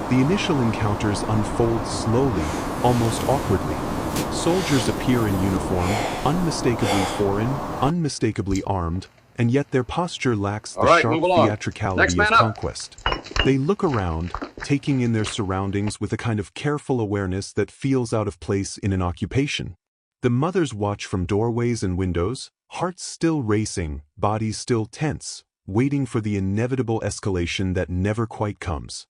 The initial encounters unfold slowly, almost awkwardly. Soldiers appear in uniform, unmistakably foreign, unmistakably armed, and yet their posture lacks the sharp theatricality of conquest. They look around, taking in their surroundings with a kind of careful awareness that feels out of place in an occupation. The mothers watch from doorways and windows, hearts still racing, bodies still tense, waiting for the inevitable escalation that never quite comes.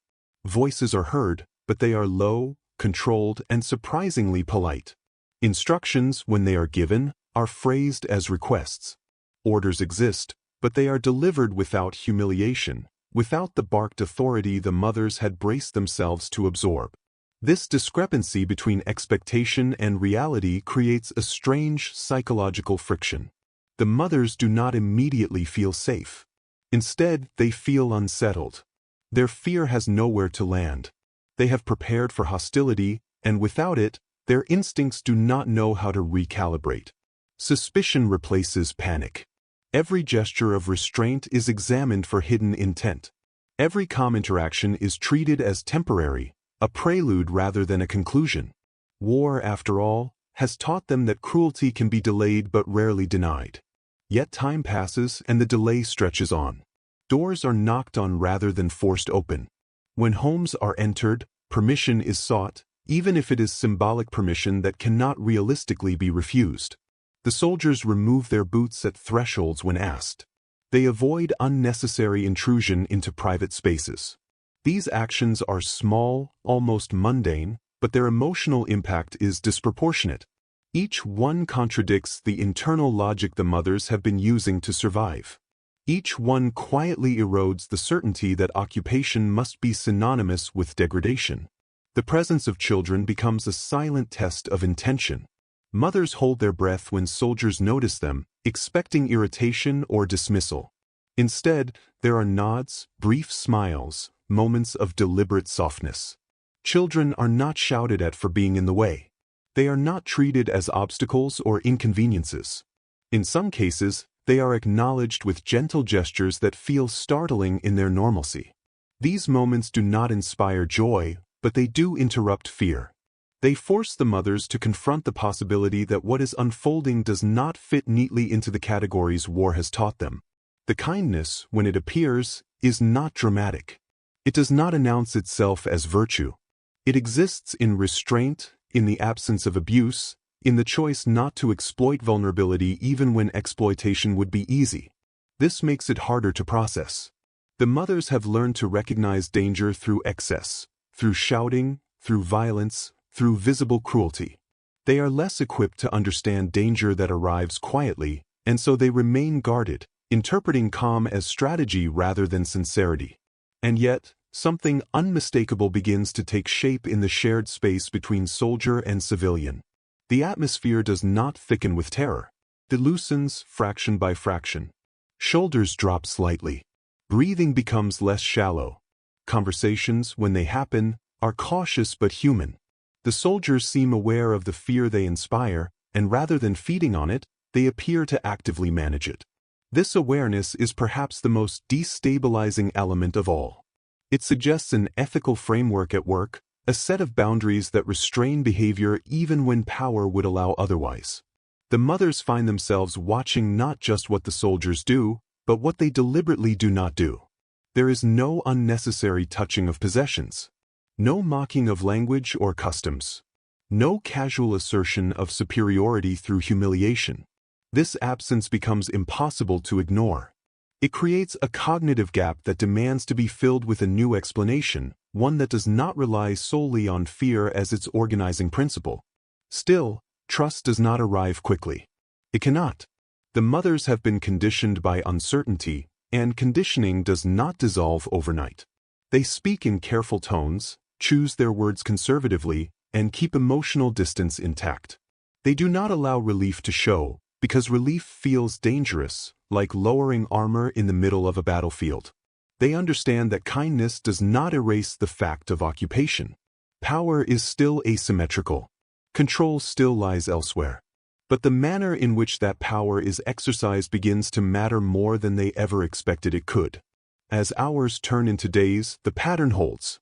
Voices are heard, but they are low, controlled, and surprisingly polite. Instructions, when they are given, are phrased as requests. Orders exist, but they are delivered without humiliation, without the barked authority the mothers had braced themselves to absorb. This discrepancy between expectation and reality creates a strange psychological friction. The mothers do not immediately feel safe. Instead, they feel unsettled. Their fear has nowhere to land. They have prepared for hostility, and without it, their instincts do not know how to recalibrate. Suspicion replaces panic. Every gesture of restraint is examined for hidden intent. Every calm interaction is treated as temporary, a prelude rather than a conclusion. War, after all, has taught them that cruelty can be delayed but rarely denied. Yet time passes and the delay stretches on. Doors are knocked on rather than forced open. When homes are entered, permission is sought, even if it is symbolic permission that cannot realistically be refused. The soldiers remove their boots at thresholds when asked. They avoid unnecessary intrusion into private spaces. These actions are small, almost mundane, but their emotional impact is disproportionate. Each one contradicts the internal logic the mothers have been using to survive. Each one quietly erodes the certainty that occupation must be synonymous with degradation. The presence of children becomes a silent test of intention. Mothers hold their breath when soldiers notice them, expecting irritation or dismissal. Instead, there are nods, brief smiles, moments of deliberate softness. Children are not shouted at for being in the way. They are not treated as obstacles or inconveniences. In some cases, they are acknowledged with gentle gestures that feel startling in their normalcy. These moments do not inspire joy, but they do interrupt fear. They force the mothers to confront the possibility that what is unfolding does not fit neatly into the categories war has taught them. The kindness, when it appears, is not dramatic. It does not announce itself as virtue. It exists in restraint, in the absence of abuse, in the choice not to exploit vulnerability even when exploitation would be easy. This makes it harder to process. The mothers have learned to recognize danger through excess, through shouting, through violence, through visible cruelty. They are less equipped to understand danger that arrives quietly, and so they remain guarded, interpreting calm as strategy rather than sincerity. And yet, something unmistakable begins to take shape in the shared space between soldier and civilian. The atmosphere does not thicken with terror. It loosens fraction by fraction. Shoulders drop slightly. Breathing becomes less shallow. Conversations, when they happen, are cautious but human. The soldiers seem aware of the fear they inspire, and rather than feeding on it, they appear to actively manage it. This awareness is perhaps the most destabilizing element of all. It suggests an ethical framework at work, a set of boundaries that restrain behavior even when power would allow otherwise. The mothers find themselves watching not just what the soldiers do, but what they deliberately do not do. There is no unnecessary touching of possessions. No mocking of language or customs. No casual assertion of superiority through humiliation. This absence becomes impossible to ignore. It creates a cognitive gap that demands to be filled with a new explanation, one that does not rely solely on fear as its organizing principle. Still, trust does not arrive quickly. It cannot. The mothers have been conditioned by uncertainty, and conditioning does not dissolve overnight. They speak in careful tones, choose their words conservatively, and keep emotional distance intact. They do not allow relief to show, because relief feels dangerous, like lowering armor in the middle of a battlefield. They understand that kindness does not erase the fact of occupation. Power is still asymmetrical. Control still lies elsewhere. But the manner in which that power is exercised begins to matter more than they ever expected it could. As hours turn into days, the pattern holds.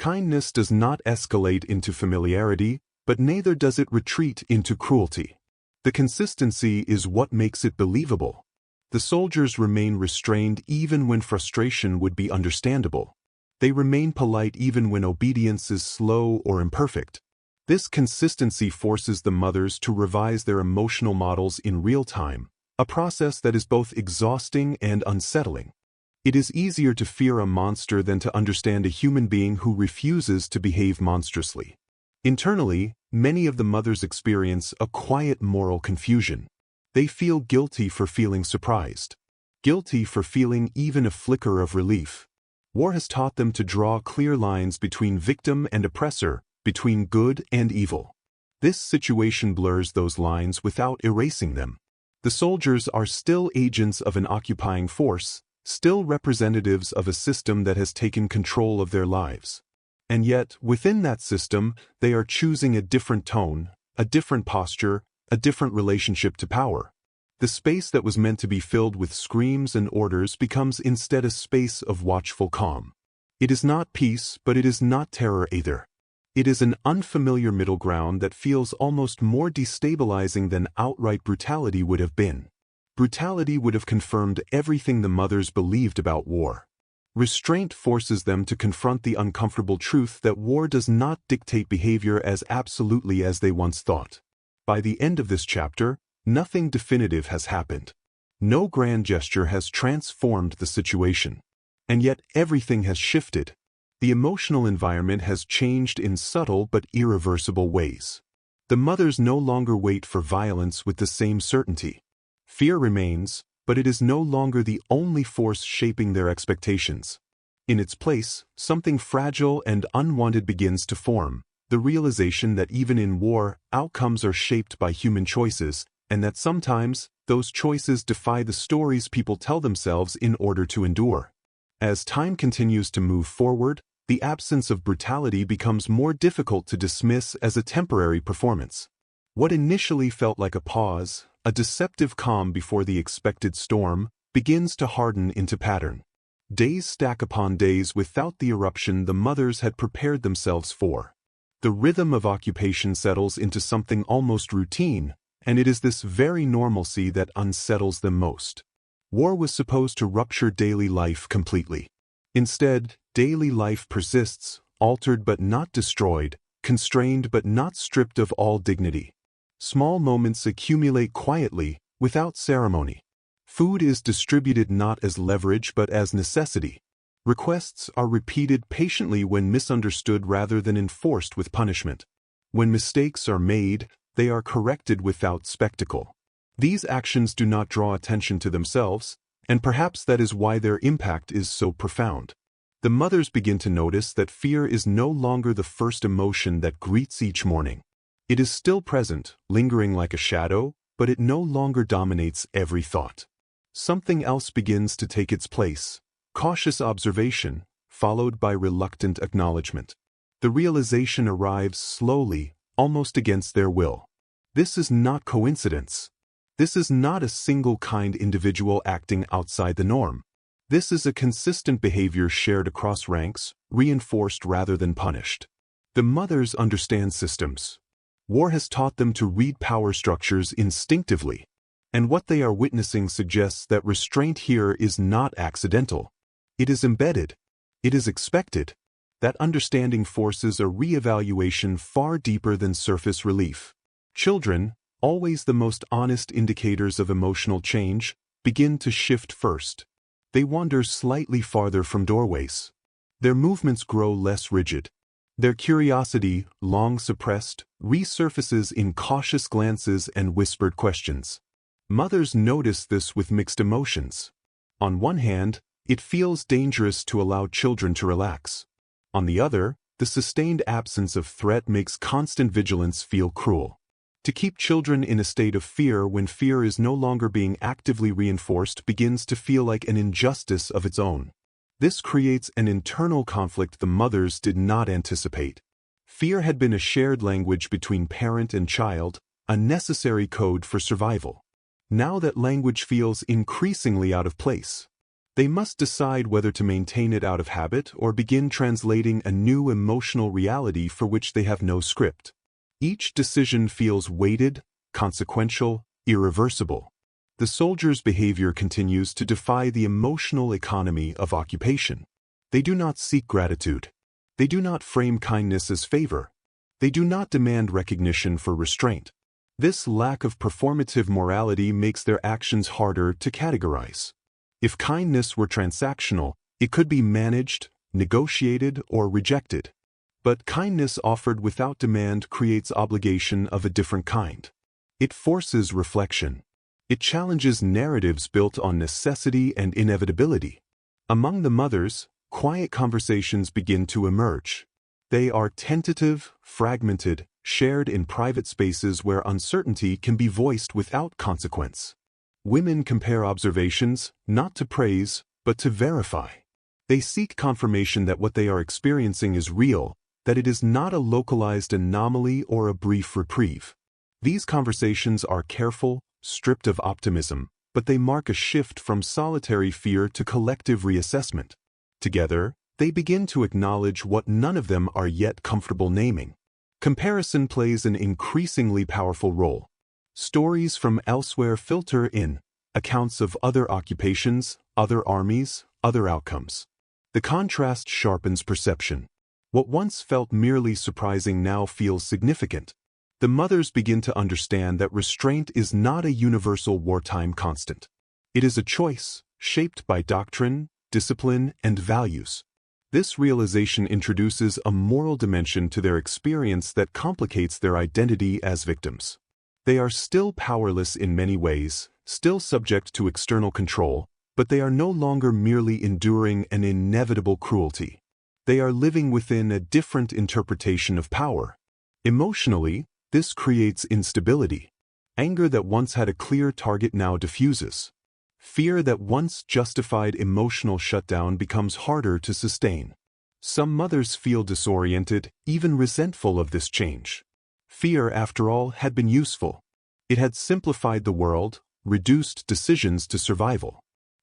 Kindness does not escalate into familiarity, but neither does it retreat into cruelty. The consistency is what makes it believable. The soldiers remain restrained even when frustration would be understandable. They remain polite even when obedience is slow or imperfect. This consistency forces the mothers to revise their emotional models in real time, a process that is both exhausting and unsettling. It is easier to fear a monster than to understand a human being who refuses to behave monstrously. Internally, many of the mothers experience a quiet moral confusion. They feel guilty for feeling surprised, guilty for feeling even a flicker of relief. War has taught them to draw clear lines between victim and oppressor, between good and evil. This situation blurs those lines without erasing them. The soldiers are still agents of an occupying force, still representatives of a system that has taken control of their lives. And yet, within that system, they are choosing a different tone, a different posture, a different relationship to power. The space that was meant to be filled with screams and orders becomes instead a space of watchful calm. It is not peace, but it is not terror either. It is an unfamiliar middle ground that feels almost more destabilizing than outright brutality would have been. Brutality would have confirmed everything the mothers believed about war. Restraint forces them to confront the uncomfortable truth that war does not dictate behavior as absolutely as they once thought. By the end of this chapter, nothing definitive has happened. No grand gesture has transformed the situation. And yet everything has shifted. The emotional environment has changed in subtle but irreversible ways. The mothers no longer wait for violence with the same certainty. Fear remains, but it is no longer the only force shaping their expectations. In its place, something fragile and unwanted begins to form, the realization that even in war, outcomes are shaped by human choices, and that sometimes, those choices defy the stories people tell themselves in order to endure. As time continues to move forward, the absence of brutality becomes more difficult to dismiss as a temporary performance. What initially felt like a pause, a deceptive calm before the expected storm, begins to harden into pattern. Days stack upon days without the eruption the mothers had prepared themselves for. The rhythm of occupation settles into something almost routine, and it is this very normalcy that unsettles them most. War was supposed to rupture daily life completely. Instead, daily life persists, altered but not destroyed, constrained but not stripped of all dignity. Small moments accumulate quietly, without ceremony. Food is distributed not as leverage but as necessity. Requests are repeated patiently when misunderstood rather than enforced with punishment. When mistakes are made, they are corrected without spectacle. These actions do not draw attention to themselves, and perhaps that is why their impact is so profound. The mothers begin to notice that fear is no longer the first emotion that greets each morning. It is still present, lingering like a shadow, but it no longer dominates every thought. Something else begins to take its place, cautious observation, followed by reluctant acknowledgement. The realization arrives slowly, almost against their will. This is not coincidence. This is not a single-kind individual acting outside the norm. This is a consistent behavior shared across ranks, reinforced rather than punished. The mothers understand systems. War has taught them to read power structures instinctively, and what they are witnessing suggests that restraint here is not accidental. It is embedded. It is expected. That understanding forces a re-evaluation far deeper than surface relief. Children, always the most honest indicators of emotional change, begin to shift first. They wander slightly farther from doorways. Their movements grow less rigid. Their curiosity, long suppressed, resurfaces in cautious glances and whispered questions. Mothers notice this with mixed emotions. On one hand, it feels dangerous to allow children to relax. On the other, the sustained absence of threat makes constant vigilance feel cruel. To keep children in a state of fear when fear is no longer being actively reinforced begins to feel like an injustice of its own. This creates an internal conflict the mothers did not anticipate. Fear had been a shared language between parent and child, a necessary code for survival. Now that language feels increasingly out of place. They must decide whether to maintain it out of habit or begin translating a new emotional reality for which they have no script. Each decision feels weighted, consequential, irreversible. The soldier's behavior continues to defy the emotional economy of occupation. They do not seek gratitude. They do not frame kindness as favor. They do not demand recognition for restraint. This lack of performative morality makes their actions harder to categorize. If kindness were transactional, it could be managed, negotiated, or rejected. But kindness offered without demand creates obligation of a different kind. It forces reflection. It challenges narratives built on necessity and inevitability. Among the mothers, quiet conversations begin to emerge. They are tentative, fragmented, shared in private spaces where uncertainty can be voiced without consequence. Women compare observations, not to praise, but to verify. They seek confirmation that what they are experiencing is real, that it is not a localized anomaly or a brief reprieve. These conversations are careful, stripped of optimism, but they mark a shift from solitary fear to collective reassessment. Together, they begin to acknowledge what none of them are yet comfortable naming. Comparison plays an increasingly powerful role. Stories from elsewhere filter in, accounts of other occupations, other armies, other outcomes. The contrast sharpens perception. What once felt merely surprising now feels significant. The mothers begin to understand that restraint is not a universal wartime constant. It is a choice, shaped by doctrine, discipline, and values. This realization introduces a moral dimension to their experience that complicates their identity as victims. They are still powerless in many ways, still subject to external control, but they are no longer merely enduring an inevitable cruelty. They are living within a different interpretation of power. Emotionally, this creates instability. Anger that once had a clear target now diffuses. Fear that once justified emotional shutdown becomes harder to sustain. Some mothers feel disoriented, even resentful of this change. Fear, after all, had been useful. It had simplified the world, reduced decisions to survival.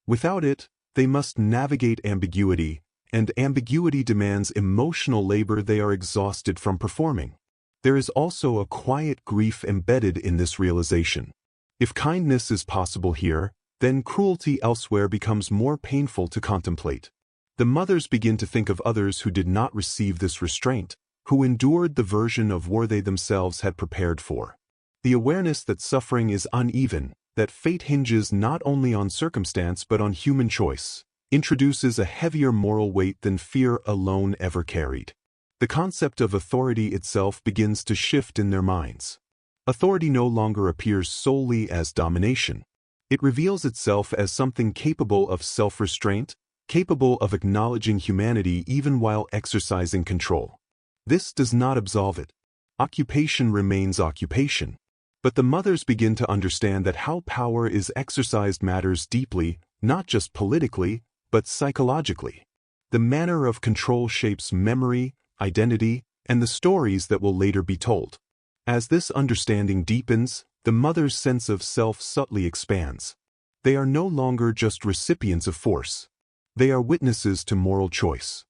Without it, they must navigate ambiguity, and ambiguity demands emotional labor they are exhausted from performing. There is also a quiet grief embedded in this realization. If kindness is possible here, then cruelty elsewhere becomes more painful to contemplate. The mothers begin to think of others who did not receive this restraint, who endured the version of war they themselves had prepared for. The awareness that suffering is uneven, that fate hinges not only on circumstance but on human choice, introduces a heavier moral weight than fear alone ever carried. The concept of authority itself begins to shift in their minds. Authority no longer appears solely as domination. It reveals itself as something capable of self-restraint, capable of acknowledging humanity even while exercising control. This does not absolve it. Occupation remains occupation. But the mothers begin to understand that how power is exercised matters deeply, not just politically, but psychologically. The manner of control shapes memory, identity, and the stories that will later be told. As this understanding deepens, the mother's sense of self subtly expands. They are no longer just recipients of force. They are witnesses to moral choice.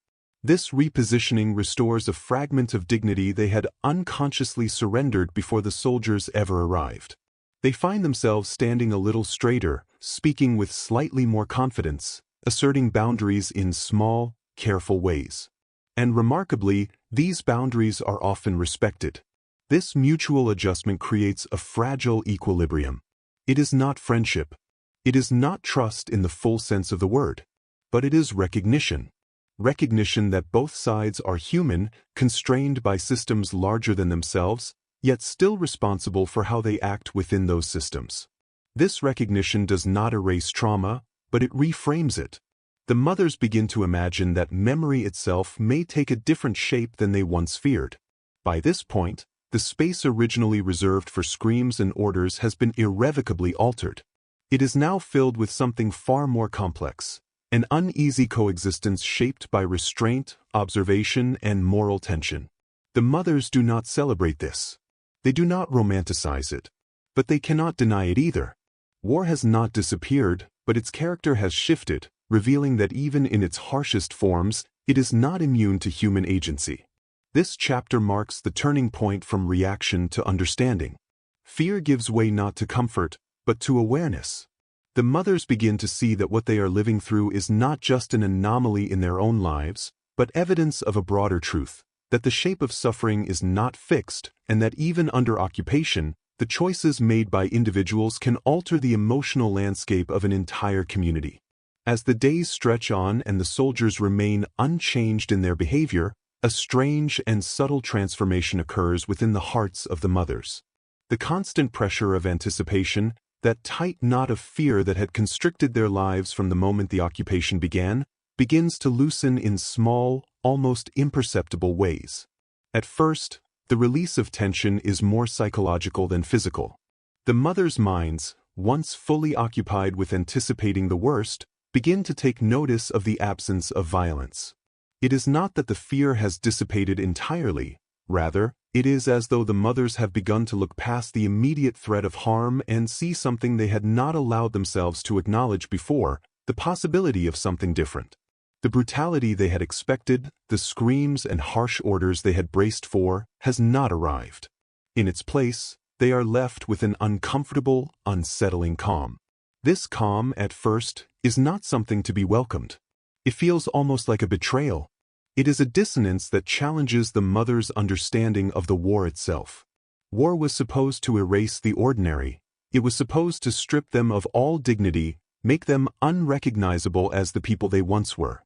This repositioning restores a fragment of dignity they had unconsciously surrendered before the soldiers ever arrived. They find themselves standing a little straighter, speaking with slightly more confidence, asserting boundaries in small, careful ways. And remarkably, these boundaries are often respected. This mutual adjustment creates a fragile equilibrium. It is not friendship. It is not trust in the full sense of the word. But it is recognition. Recognition that both sides are human, constrained by systems larger than themselves, yet still responsible for how they act within those systems. This recognition does not erase trauma, but it reframes it. The mothers begin to imagine that memory itself may take a different shape than they once feared. By this point, the space originally reserved for screams and orders has been irrevocably altered. It is now filled with something far more complex. An uneasy coexistence shaped by restraint, observation, and moral tension. The mothers do not celebrate this. They do not romanticize it. But they cannot deny it either. War has not disappeared, but its character has shifted, revealing that even in its harshest forms, it is not immune to human agency. This chapter marks the turning point from reaction to understanding. Fear gives way not to comfort, but to awareness. The mothers begin to see that what they are living through is not just an anomaly in their own lives, but evidence of a broader truth, that the shape of suffering is not fixed, and that even under occupation, the choices made by individuals can alter the emotional landscape of an entire community. As the days stretch on and the soldiers remain unchanged in their behavior, a strange and subtle transformation occurs within the hearts of the mothers. The constant pressure of anticipation, that tight knot of fear that had constricted their lives from the moment the occupation began, begins to loosen in small, almost imperceptible ways. At first, the release of tension is more psychological than physical. The mothers' minds, once fully occupied with anticipating the worst, begin to take notice of the absence of violence. It is not that the fear has dissipated entirely, rather, it is as though the mothers have begun to look past the immediate threat of harm and see something they had not allowed themselves to acknowledge before, the possibility of something different. The brutality they had expected, the screams and harsh orders they had braced for, has not arrived. In its place, they are left with an uncomfortable, unsettling calm. This calm, at first, is not something to be welcomed. It feels almost like a betrayal. It is a dissonance that challenges the mother's understanding of the war itself. War was supposed to erase the ordinary. It was supposed to strip them of all dignity, make them unrecognizable as the people they once were.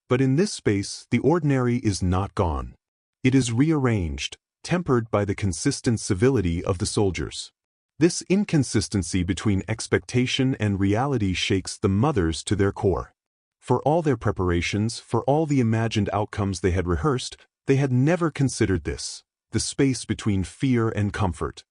But in this space, the ordinary is not gone. It is rearranged, tempered by the consistent civility of the soldiers. This inconsistency between expectation and reality shakes the mothers to their core. For all their preparations, for all the imagined outcomes they had rehearsed, they had never considered this, the space between fear and comfort.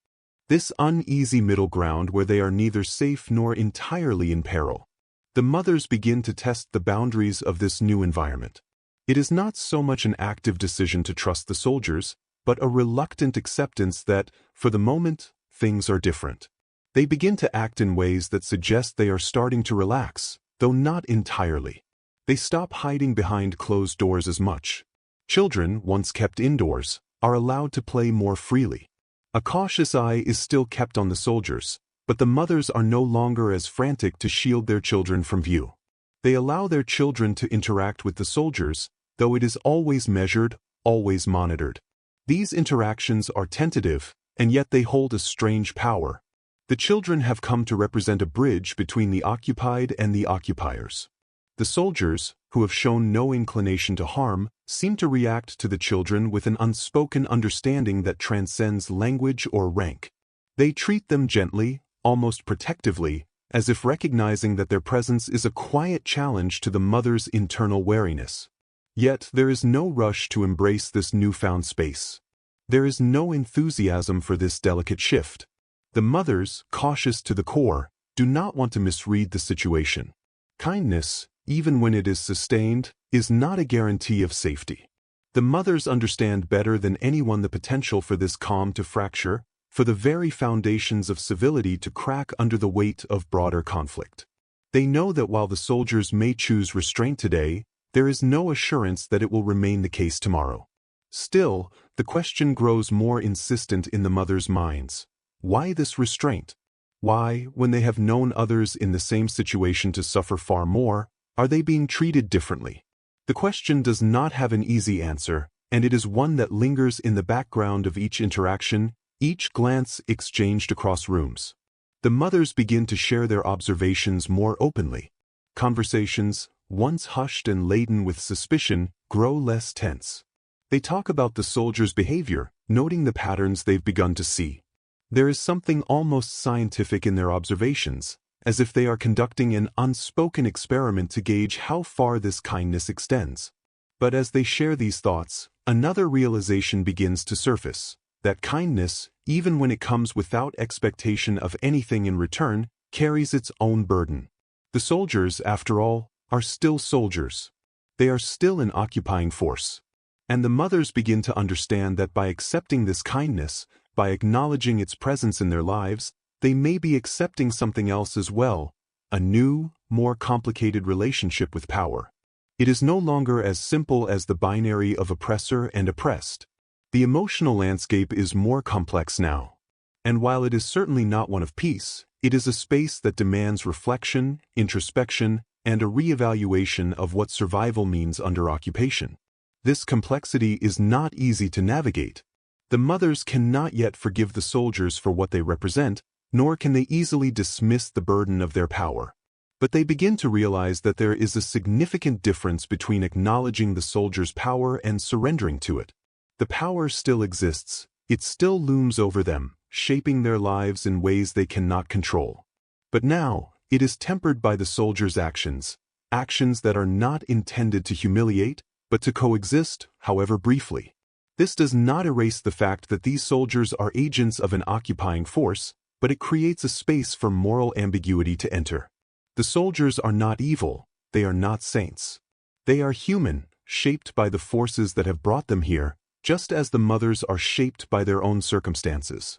This uneasy middle ground where they are neither safe nor entirely in peril. The mothers begin to test the boundaries of this new environment. It is not so much an active decision to trust the soldiers, but a reluctant acceptance that, for the moment, things are different. They begin to act in ways that suggest they are starting to relax, though not entirely. They stop hiding behind closed doors as much. Children, once kept indoors, are allowed to play more freely. A cautious eye is still kept on the soldiers, but the mothers are no longer as frantic to shield their children from view. They allow their children to interact with the soldiers, though it is always measured, always monitored. These interactions are tentative, and yet they hold a strange power. The children have come to represent a bridge between the occupied and the occupiers. The soldiers, who have shown no inclination to harm, seem to react to the children with an unspoken understanding that transcends language or rank. They treat them gently, almost protectively, as if recognizing that their presence is a quiet challenge to the mother's internal wariness. Yet there is no rush to embrace this newfound space. There is no enthusiasm for this delicate shift. The mothers, cautious to the core, do not want to misread the situation. Kindness, even when it is sustained, is not a guarantee of safety. The mothers understand better than anyone the potential for this calm to fracture, for the very foundations of civility to crack under the weight of broader conflict. They know that while the soldiers may choose restraint today, there is no assurance that it will remain the case tomorrow. Still, the question grows more insistent in the mothers' minds. Why this restraint? Why, when they have known others in the same situation to suffer far more, are they being treated differently? The question does not have an easy answer, and it is one that lingers in the background of each interaction, each glance exchanged across rooms. The mothers begin to share their observations more openly. Conversations, once hushed and laden with suspicion, grow less tense. They talk about the soldiers' behavior, noting the patterns they've begun to see. There is something almost scientific in their observations, as if they are conducting an unspoken experiment to gauge how far this kindness extends. But as they share these thoughts, another realization begins to surface, that kindness, even when it comes without expectation of anything in return, carries its own burden. The soldiers, after all, are still soldiers. They are still an occupying force. And the mothers begin to understand that by accepting this kindness, by acknowledging its presence in their lives, they may be accepting something else as well, a new, more complicated relationship with power. It is no longer as simple as the binary of oppressor and oppressed. The emotional landscape is more complex now. And while it is certainly not one of peace, it is a space that demands reflection, introspection, and a reevaluation of what survival means under occupation. This complexity is not easy to navigate. The mothers cannot yet forgive the soldiers for what they represent, nor can they easily dismiss the burden of their power. But they begin to realize that there is a significant difference between acknowledging the soldiers' power and surrendering to it. The power still exists, it still looms over them, shaping their lives in ways they cannot control. But now, it is tempered by the soldiers' actions that are not intended to humiliate, but to coexist, however briefly. This does not erase the fact that these soldiers are agents of an occupying force, but it creates a space for moral ambiguity to enter. The soldiers are not evil, they are not saints. They are human, shaped by the forces that have brought them here, just as the mothers are shaped by their own circumstances.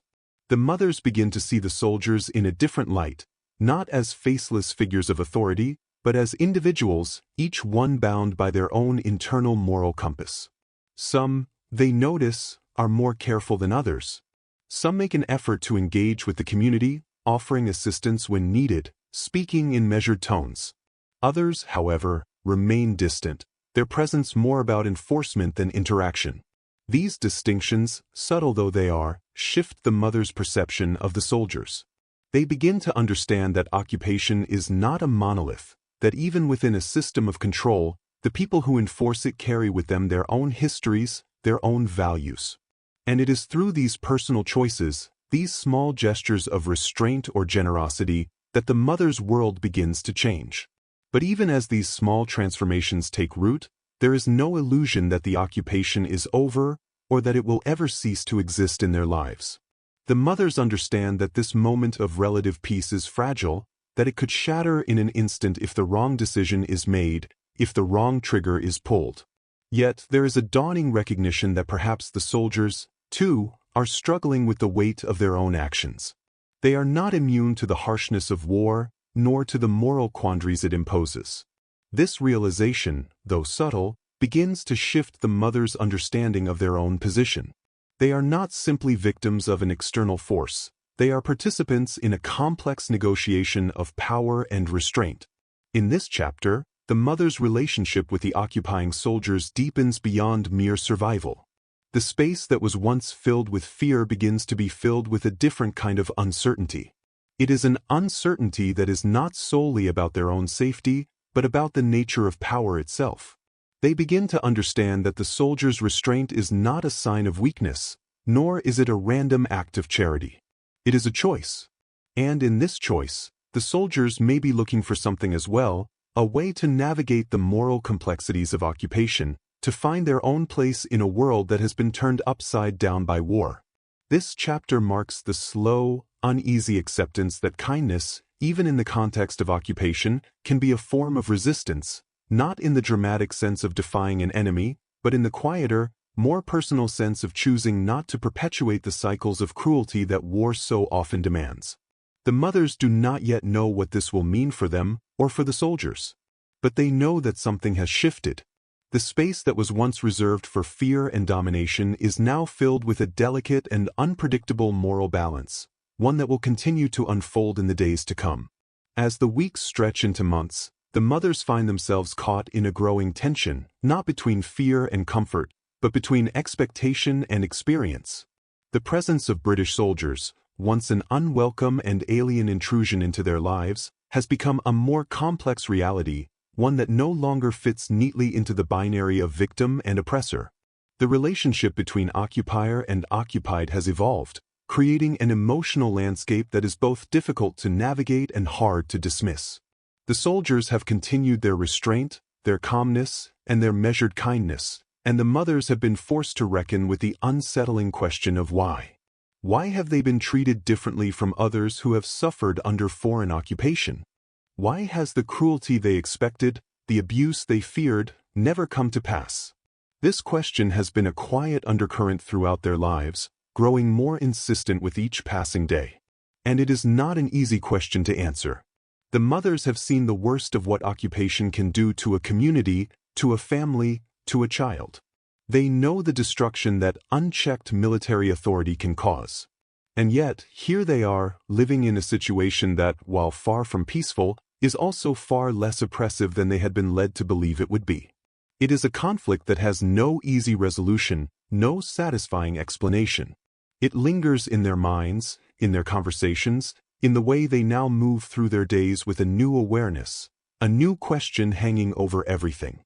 The mothers begin to see the soldiers in a different light, not as faceless figures of authority, but as individuals, each one bound by their own internal moral compass. Some, they notice, are more careful than others. Some make an effort to engage with the community, offering assistance when needed, speaking in measured tones. Others, however, remain distant, their presence more about enforcement than interaction. These distinctions, subtle though they are, shift the mother's perception of the soldiers. They begin to understand that occupation is not a monolith, that even within a system of control, the people who enforce it carry with them their own histories, their own values. And it is through these personal choices, these small gestures of restraint or generosity, that the mother's world begins to change. But even as these small transformations take root, there is no illusion that the occupation is over or that it will ever cease to exist in their lives. The mothers understand that this moment of relative peace is fragile, that it could shatter in an instant if the wrong decision is made, if the wrong trigger is pulled. Yet there is a dawning recognition that perhaps the soldiers, too, are struggling with the weight of their own actions. They are not immune to the harshness of war, nor to the moral quandaries it imposes. This realization, though subtle, begins to shift the mother's understanding of their own position. They are not simply victims of an external force, they are participants in a complex negotiation of power and restraint. In this chapter, the mother's relationship with the occupying soldiers deepens beyond mere survival. The space that was once filled with fear begins to be filled with a different kind of uncertainty. It is an uncertainty that is not solely about their own safety, but about the nature of power itself. They begin to understand that the soldier's restraint is not a sign of weakness, nor is it a random act of charity. It is a choice. And in this choice, the soldiers may be looking for something as well, a way to navigate the moral complexities of occupation, to find their own place in a world that has been turned upside down by war. This chapter marks the slow, uneasy acceptance that kindness, even in the context of occupation, can be a form of resistance, not in the dramatic sense of defying an enemy, but in the quieter, more personal sense of choosing not to perpetuate the cycles of cruelty that war so often demands. The mothers do not yet know what this will mean for them or for the soldiers. But they know that something has shifted. The space that was once reserved for fear and domination is now filled with a delicate and unpredictable moral balance, one that will continue to unfold in the days to come. As the weeks stretch into months, the mothers find themselves caught in a growing tension, not between fear and comfort, but between expectation and experience. The presence of British soldiers, once an unwelcome and alien intrusion into their lives, has become a more complex reality, one that no longer fits neatly into the binary of victim and oppressor. The relationship between occupier and occupied has evolved, creating an emotional landscape that is both difficult to navigate and hard to dismiss. The soldiers have continued their restraint, their calmness, and their measured kindness, and the mothers have been forced to reckon with the unsettling question of why. Why have they been treated differently from others who have suffered under foreign occupation? Why has the cruelty they expected, the abuse they feared, never come to pass? This question has been a quiet undercurrent throughout their lives, growing more insistent with each passing day. And it is not an easy question to answer. The mothers have seen the worst of what occupation can do to a community, to a family, to a child. They know the destruction that unchecked military authority can cause. And yet, here they are, living in a situation that, while far from peaceful, is also far less oppressive than they had been led to believe it would be. It is a conflict that has no easy resolution, no satisfying explanation. It lingers in their minds, in their conversations, in the way they now move through their days with a new awareness, a new question hanging over everything.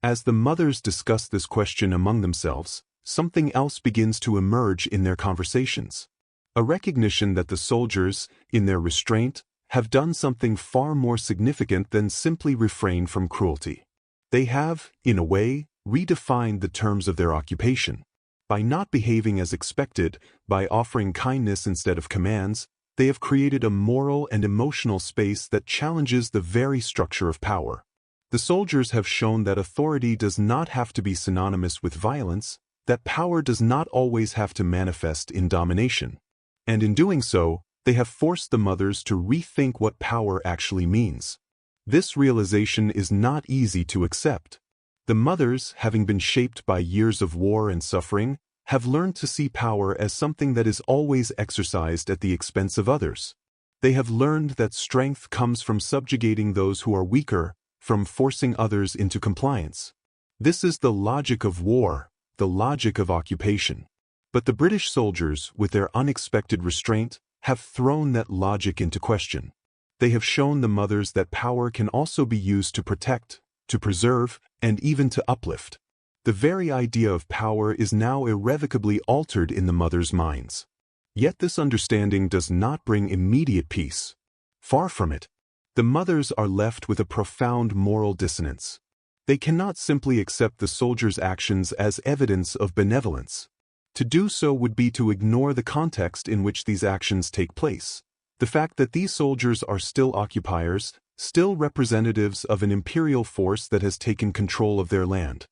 As the mothers discuss this question among themselves, something else begins to emerge in their conversations. A recognition that the soldiers, in their restraint, have done something far more significant than simply refrain from cruelty. They have, in a way, redefined the terms of their occupation. By not behaving as expected, by offering kindness instead of commands, they have created a moral and emotional space that challenges the very structure of power. The soldiers have shown that authority does not have to be synonymous with violence, that power does not always have to manifest in domination. And in doing so, they have forced the mothers to rethink what power actually means. This realization is not easy to accept. The mothers, having been shaped by years of war and suffering, have learned to see power as something that is always exercised at the expense of others. They have learned that strength comes from subjugating those who are weaker, from forcing others into compliance. This is the logic of war, the logic of occupation. But the British soldiers, with their unexpected restraint, have thrown that logic into question. They have shown the mothers that power can also be used to protect, to preserve, and even to uplift. The very idea of power is now irrevocably altered in the mothers' minds. Yet this understanding does not bring immediate peace. Far from it. The mothers are left with a profound moral dissonance. They cannot simply accept the soldiers' actions as evidence of benevolence. To do so would be to ignore the context in which these actions take place. The fact that these soldiers are still occupiers, still representatives of an imperial force that has taken control of their land.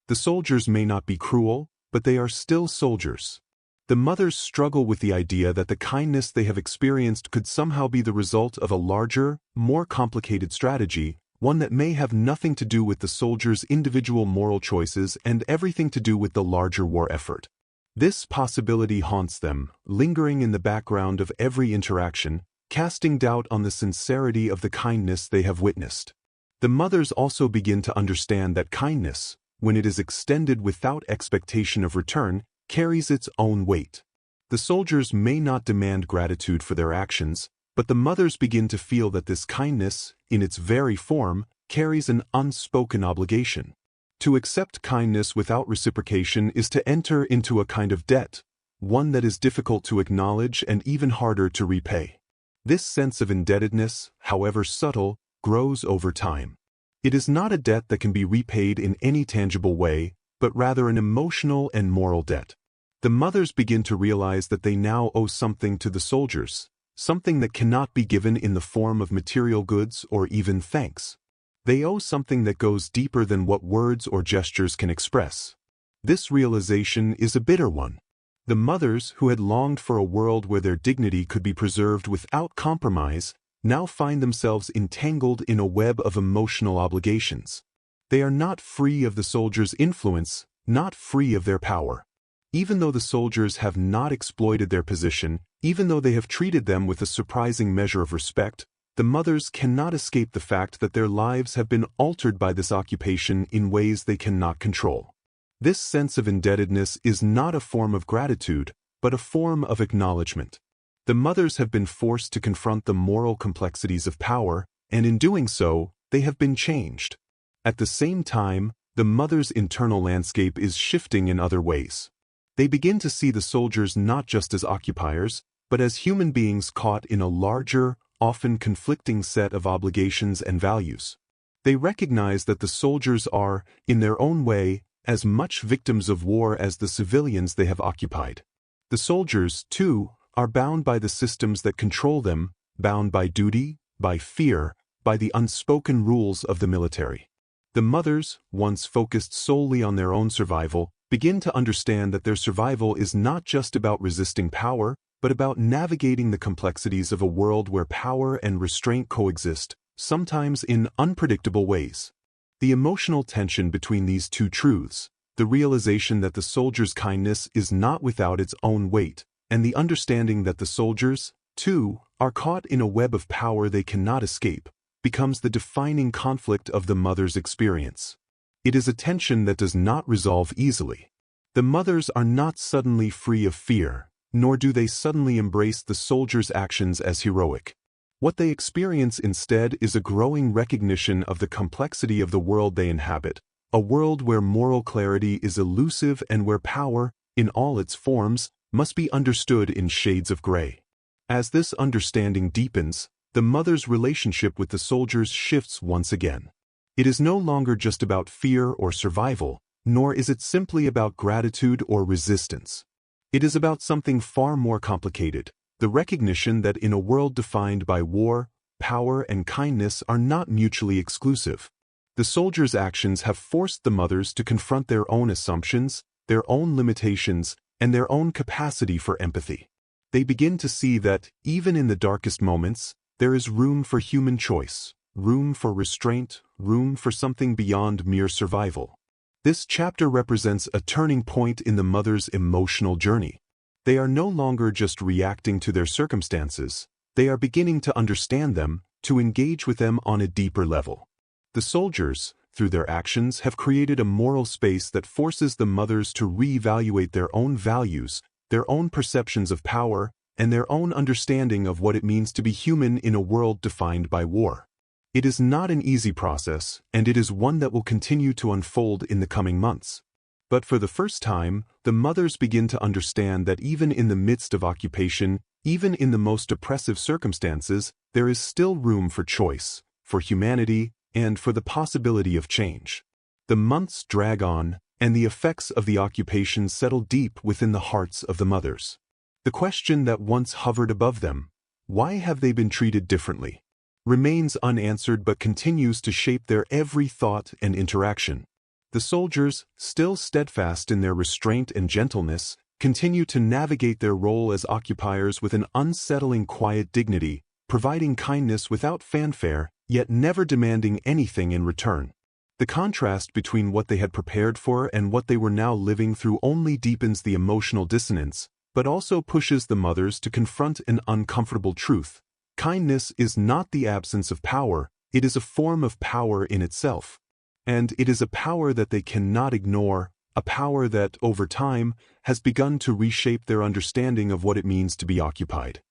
The soldiers may not be cruel, but they are still soldiers. The mothers struggle with the idea that the kindness they have experienced could somehow be the result of a larger, more complicated strategy, one that may have nothing to do with the soldiers' individual moral choices and everything to do with the larger war effort. This possibility haunts them, lingering in the background of every interaction, casting doubt on the sincerity of the kindness they have witnessed. The mothers also begin to understand that kindness, when it is extended without expectation of return, carries its own weight. The soldiers may not demand gratitude for their actions, but the mothers begin to feel that this kindness, in its very form, carries an unspoken obligation. To accept kindness without reciprocation is to enter into a kind of debt, one that is difficult to acknowledge and even harder to repay. This sense of indebtedness, however subtle, grows over time. It is not a debt that can be repaid in any tangible way, but rather an emotional and moral debt. The mothers begin to realize that they now owe something to the soldiers, something that cannot be given in the form of material goods or even thanks. They owe something that goes deeper than what words or gestures can express. This realization is a bitter one. The mothers, who had longed for a world where their dignity could be preserved without compromise, now find themselves entangled in a web of emotional obligations. They are not free of the soldiers' influence, not free of their power. Even though the soldiers have not exploited their position, even though they have treated them with a surprising measure of respect, the mothers cannot escape the fact that their lives have been altered by this occupation in ways they cannot control. This sense of indebtedness is not a form of gratitude, but a form of acknowledgement. The mothers have been forced to confront the moral complexities of power, and in doing so, they have been changed. At the same time, the mothers' internal landscape is shifting in other ways. They begin to see the soldiers not just as occupiers, but as human beings caught in a larger, often conflicting set of obligations and values. They recognize that the soldiers are, in their own way, as much victims of war as the civilians they have occupied. The soldiers, too, are bound by the systems that control them, bound by duty, by fear, by the unspoken rules of the military. The mothers, once focused solely on their own survival, begin to understand that their survival is not just about resisting power, but about navigating the complexities of a world where power and restraint coexist, sometimes in unpredictable ways. The emotional tension between these two truths, the realization that the soldier's kindness is not without its own weight, and the understanding that the soldiers, too, are caught in a web of power they cannot escape, becomes the defining conflict of the mother's experience. It is a tension that does not resolve easily. The mothers are not suddenly free of fear, nor do they suddenly embrace the soldier's actions as heroic. What they experience instead is a growing recognition of the complexity of the world they inhabit, a world where moral clarity is elusive and where power, in all its forms, must be understood in shades of gray. As this understanding deepens, the mother's relationship with the soldiers shifts once again. It is no longer just about fear or survival, nor is it simply about gratitude or resistance. It is about something far more complicated, the recognition that in a world defined by war, power and kindness are not mutually exclusive. The soldiers' actions have forced the mothers to confront their own assumptions, their own limitations, and their own capacity for empathy. They begin to see that, even in the darkest moments, there is room for human choice, room for restraint, room for something beyond mere survival. This chapter represents a turning point in the mother's emotional journey. They are no longer just reacting to their circumstances, they are beginning to understand them, to engage with them on a deeper level. The soldiers, through their actions, have created a moral space that forces the mothers to reevaluate their own values, their own perceptions of power, and their own understanding of what it means to be human in a world defined by war. It is not an easy process, and it is one that will continue to unfold in the coming months. But for the first time, the mothers begin to understand that even in the midst of occupation, even in the most oppressive circumstances, there is still room for choice, for humanity, and for the possibility of change. The months drag on, and the effects of the occupation settle deep within the hearts of the mothers. The question that once hovered above them, why have they been treated differently, remains unanswered but continues to shape their every thought and interaction. The soldiers, still steadfast in their restraint and gentleness, continue to navigate their role as occupiers with an unsettling quiet dignity, providing kindness without fanfare, yet never demanding anything in return. The contrast between what they had prepared for and what they were now living through only deepens the emotional dissonance, but also pushes the mothers to confront an uncomfortable truth. Kindness is not the absence of power, it is a form of power in itself. And it is a power that they cannot ignore, a power that, over time, has begun to reshape their understanding of what it means to be occupied.